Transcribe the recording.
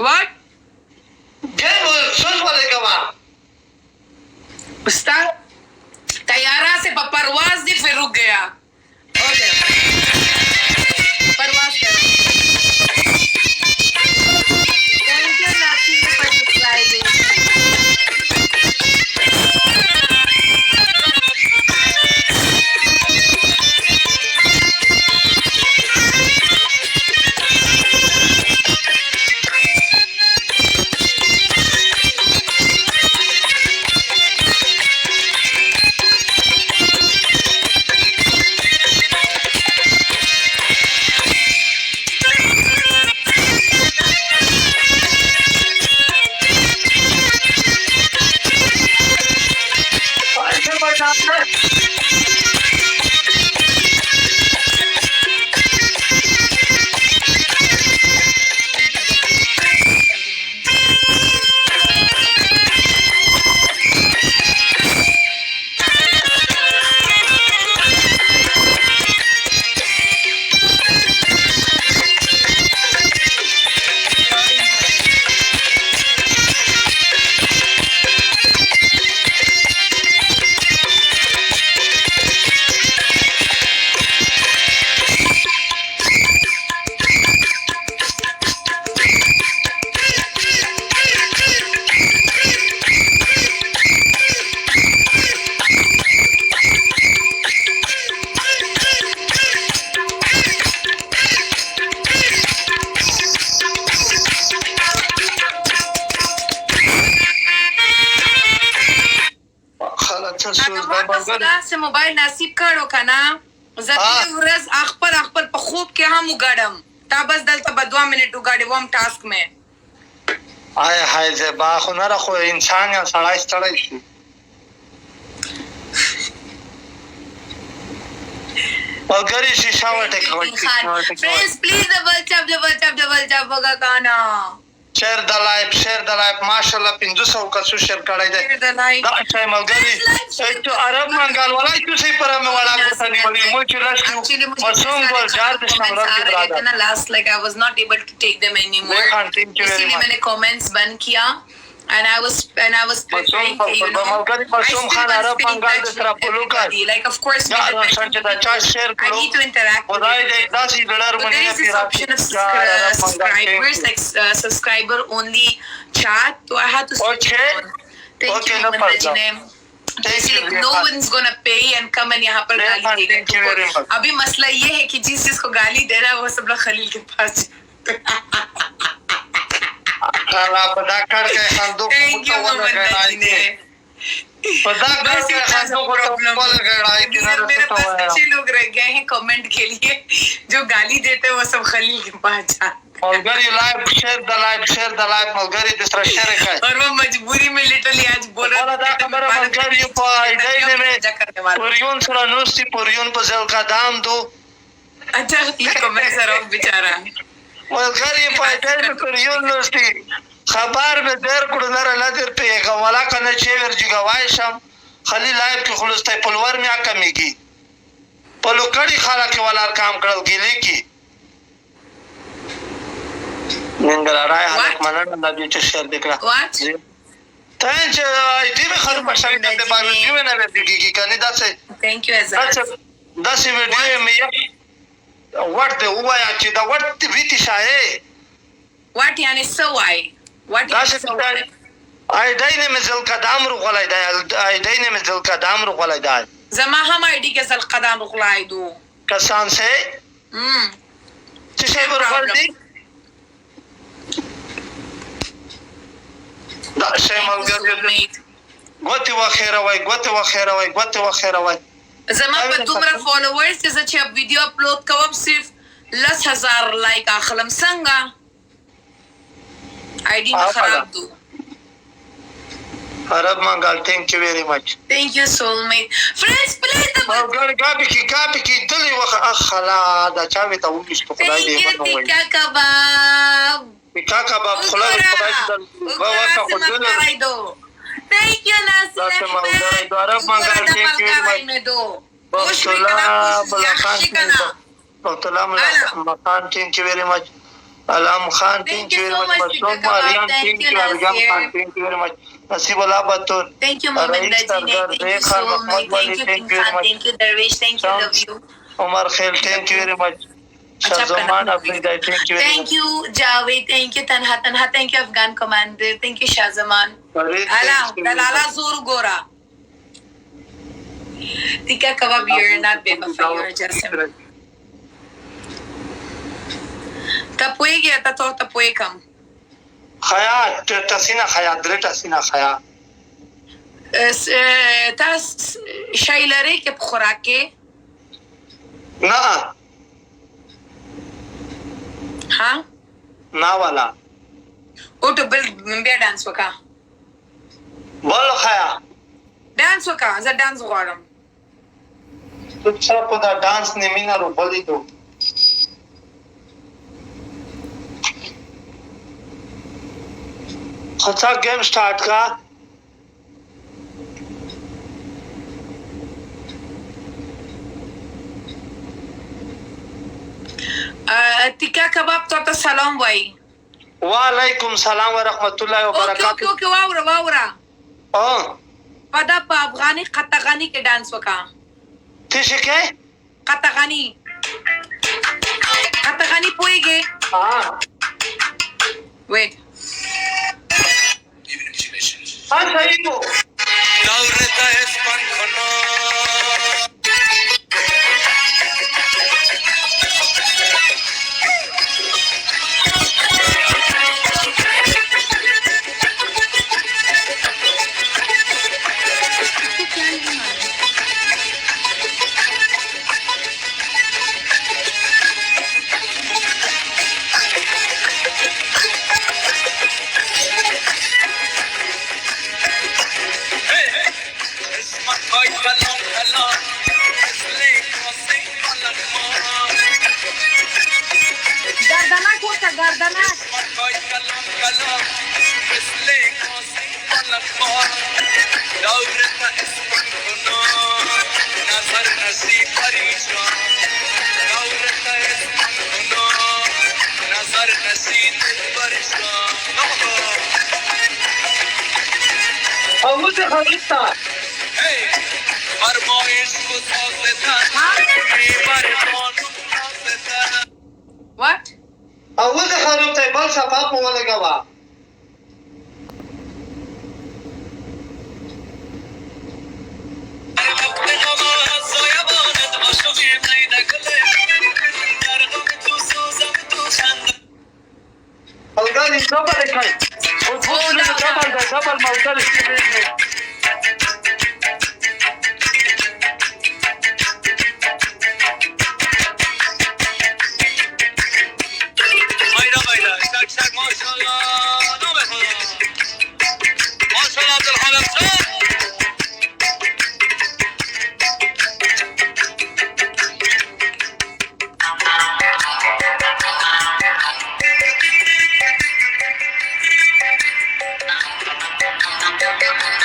What? सुन बोले कमा उस्ताद तैयारा से परवाज दी फिर रुक गया ओके परवाज करो थैंक यू नाती फॉर सब्सक्राइबिंग से मोबाइल नसीब करो खाना जरूर रज अखबर पे खूब के हम उगाड़म ता बस दलता बदवा मिनट उगाड़े वो हम टास्क में आय हाय ज़ेबा खुना रखो इंसान या सड़ाई सड़ाई अगर इस शीशावट एक फ्रेंड्स प्लीज डबल टैप होगा गाना शेयर द लाइव माशाल्लाह 500 का शेयर कड़ाई दे दा अच्छा मगरी तो अरब मंगाल वाला क्यों से पर में वाला गोता नहीं बोली मुझे लास्ट मसूम बोल जार दे नंबर की ब्रादर इतना last like I was not able to take them anymore इसलिए मैंने कमेंट्स बंद किया and I was preparing for you know मसूम Khan अरब मंगाल दे तरफ बोलो का like of course I need to interact बोलाई दे 10 dollar money there is this option of subscribers like subscriber only chat so I had to switch it on thank you Basically, no one's gonna pay and come and यहाँ पर गाली देगा अभी मसला ये है कि जिसको गाली दे रहा है वो सब लोग खलील के पास खाला पता कर के संदूक को लगाई ने पता कर के संदूक को लगाई कि मेरे पास अच्छे लोग रह गए हैं कमेंट के लिए जो गाली देते हैं वो सब खलील के पास जाते मलगरी लाइव शेयर द लाइव मलगरी दूसरा शेयर का और वो मजबूरी में लिटरली आज बोल रहा था हमारा मलगरी पाई देने में पुरियन सरा नोस्ती पुरियन पर जल का दाम दो अच्छा ये कमेंट सर बेचारा मलगरी पाई देने में पुरियन नोस्ती खबर में देर कुड़नरा लदर पे गवाला कने चेवर जी गवाइशम खाली लाइव के खुलस्ते पलवर में कमीगी पलो कड़ी खाला के वाला काम करल गिले की निंगला राय हालत मनन नदी च शेयर दिखला व्हाट थैंक यू दी में खर पछाई दे बारे वीडियो में ना देखी की कनी दा से थैंक यू अज़ाज 10 वीडियो में व्हाट द हुआ या कि द व्हाट बीती शाये व्हाट यानी सो आई व्हाट आई दाइने में जल कदम रुगलाई दा आई दाइने में जल कदम रुगलाई दा जमा हम आईडी के जल कदम रुगलाई दो कसान से चिसे बरफल दी दा से मलगर गोती वखैरा वाई जमा पर तुम्हारा फॉलोअर्स जैसे कि अब वीडियो अपलोड कब सिर्फ 10,000 लाइक आखलम संगा आईडी में खराब दो Arab Mangal thank you very much thank you soulmate friends please मगर गाबी की दिली वख अखला दा चावे ता उमिस तो खुदाई दे मनो क्या कबाब का कबाब खुदाई खुदाई बाबा का खुदाई दो thank you Nasir Arab Mangal thank you very much Bakhtullah मकान thank you very much Alam Khan, Thank thank you you very so much. much, Masroor Tika Kebab. Mariam, Thank thank you, you. Argam Nasir. Khan, thank you very much. Nasibullah Batur. Thank you, Momin Rais Dajine. Sargar, Thank you Zeba Khan, so much. Mahmoud Wali, Thank you, thank King you very Khan. much. Thank you, Darwish. Thank you, love Shams you. Omar Khail, thank you very much. Acha, Shahzaman Afrida, thank you very Thank much. you, Javed. Thank you, Tanha. Tanha, thank you, Afghan Commander. Thank you, Shahzaman. Farid, Ala, thank you very Dalala much. Zur Gora. Tika Kebab, you're not Bebafa. You're Jassim. Tapuy gaya ta to tapuy kam. Khaya, Tasina Khaya, Dre Tasina Khaya. تاس شای لري کې په خوراک کې Na, ها na wala. او ته بل بیا ډانس وکا Bol Khaya. ډانس وکا زه ډانس غواړم Tu chha poda dance ne mina ro boli do. अच्छा game start का تیکا کباب ته سلام وای वालेकुम सलाम व रहमतुल्लाहि व اوکے اوکے बरकातहू واورا हाँ پدا په افغاني قطغني کې ډانس وکا تیشه के قطغني قطغني پويږي हाँ ویټ हाँ सही को دورته اسپن کنو اسمك هاي كلام كلام مثلك وصيك ولا خمار گردنک وکا گردنک اسمك هاي كلام كلام مثلك وصيك ولا خمار دورته اسپن کنو نظر نصیب پریشان دورته اسپن کنو نظر نصیب پریشان आवाज खरीदता فرمایش کو سازتا میبرمان سازتا what आवाज खरीदता बल सफा पोले गवा وقت نماز زایبانت عاشقی میده گله در غم تو سوزم تو خنده अलगानी डबल है फुटबॉल में डबल मौका है مایدا مایدا شک شک ماشاءالله نام خدا ماشاءالله عبدالحمید خان